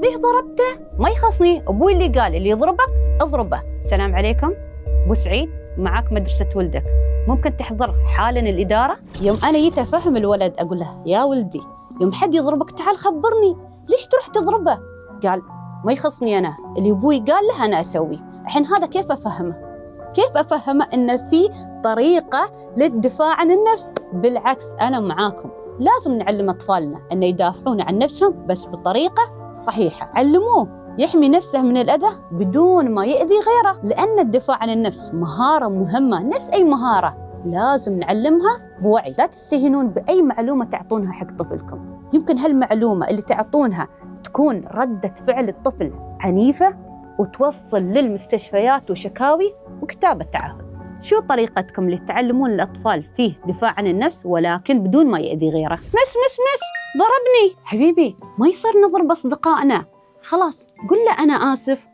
ليش ضربته؟ ما يخصني، أبوي اللي قال اللي يضربك اضربه. السلام عليكم، أبو سعيد معك مدرسة ولدك، ممكن تحضر حالا الإدارة؟ يوم أنا جيت أفهم الولد أقول له يا ولدي يوم حد يضربك تعال خبرني، ليش تروح تضربه؟ قال ما يخصني أنا، اللي أبوي قال له أنا أسوي. الحين هذا كيف أفهمه؟ كيف أفهمه إن في طريقة للدفاع عن النفس؟ بالعكس أنا معاكم، لازم نعلم أطفالنا أن يدافعون عن نفسهم بس بطريقة صحيحة. علموه يحمي نفسه من الأذى بدون ما يؤذي غيره، لأن الدفاع عن النفس مهارة مهمة نفس أي مهارة، لازم نعلمها بوعي. لا تستهينون بأي معلومة تعطونها حق طفلكم، يمكن هالمعلومة اللي تعطونها تكون ردة فعل الطفل عنيفة وتوصل للمستشفيات وشكاوي وكتابة تعهد. شو طريقتكم لتعلمون الأطفال فيه دفاع عن النفس ولكن بدون ما يؤذي غيره؟ مس ضربني. حبيبي ما يصير نضرب أصدقائنا، خلاص قل له أنا آسف